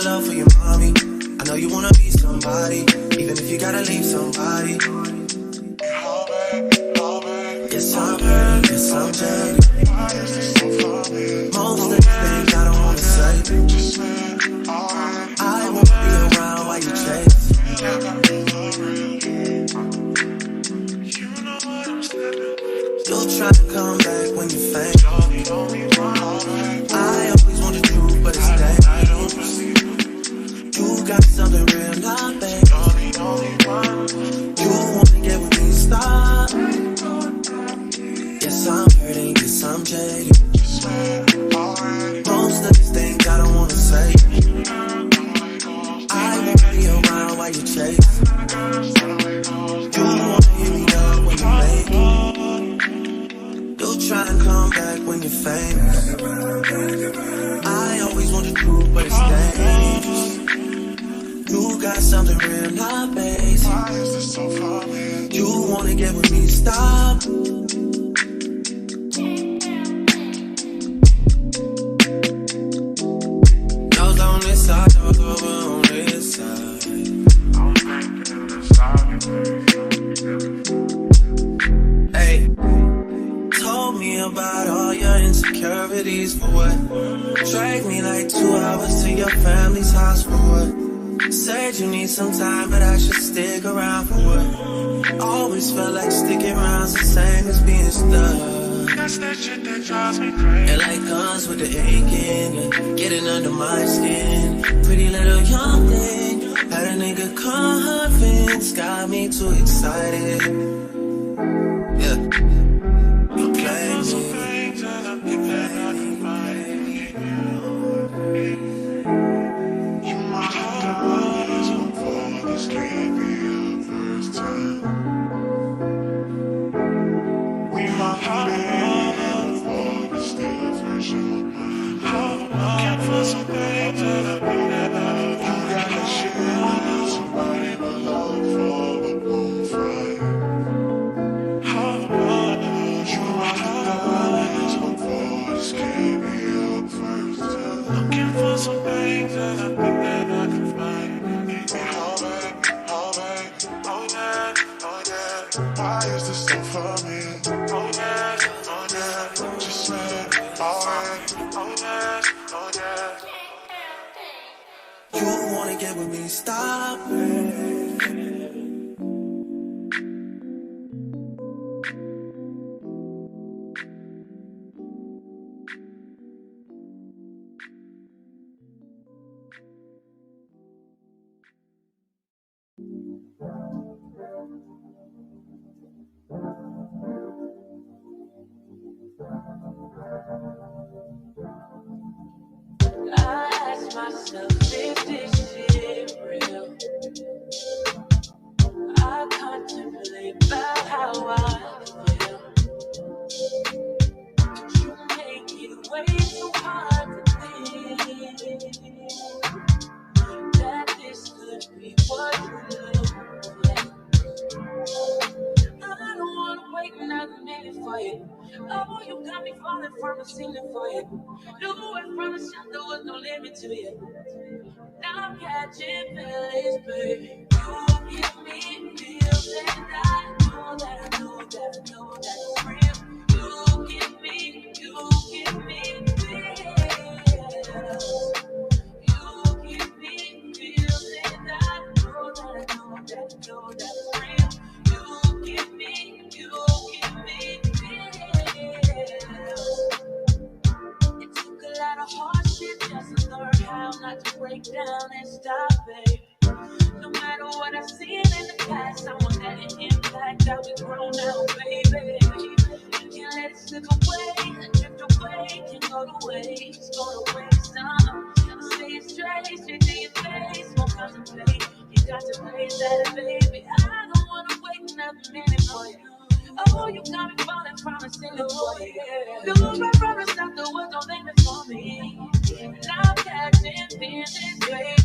love for your mommy. I know you wanna be somebody, even if you gotta leave somebody. Yes, I'm hurting, yes, I'm jaded. Most of the things I don't wanna say. I won't be around while you chase. You'll try to come back when you faint. I always want the truth, but it's dangerous. You got something real, not bad. You wanna get with me, stop. Yes, I'm hurting, yes, I'm jaded. Most of these things I don't wanna say. I won't be around while you chase. You wanna hit me up when you make it. You'll try to come back when you're famous. I always want the truth, but it's dangerous. You got something real, not basic. You wanna get with me, stop. Nose on this side, nose over on this side. Hey, told me about all your insecurities for what? Dragged me like 2 hours to your family's house for what? Said you need some time, but I should stick around for what? Always felt like sticking around's the same as being stuck. That's that shit that drives me crazy. And like guns with the aching and getting under my skin. Pretty little young thing, had a nigga convinced, got me too excited. Yeah, you blame me. You wanna get with me, stop. I ask myself if this shit real. I contemplate about how I feel. You make it way too hard to think that this could be what you look like. I don't wanna wait another minute for you. Oh, you got me falling from the ceiling for you. Knew it from the shot, there was no limit to you. Now I'm catching feelings, baby. You give me feels and I know that I know that I know that it's real. You give me feels. You give me feels and I know that I know that I know that it's real. You give me feels. It took a lot of hard shit just to learn how not to break down and stop, babe. No matter what I've seen in the past, I want that impact that we grow now, baby. You can't let it slip away and drift away. Can't go to waste, go to waste. Say it straight to your face, won't contemplate. You got to face that, baby. I don't wanna wait another minute for you. Oh, you got me falling from the ceiling for you. You right from the start, there was no limit for me. And I'm catching feelings, baby.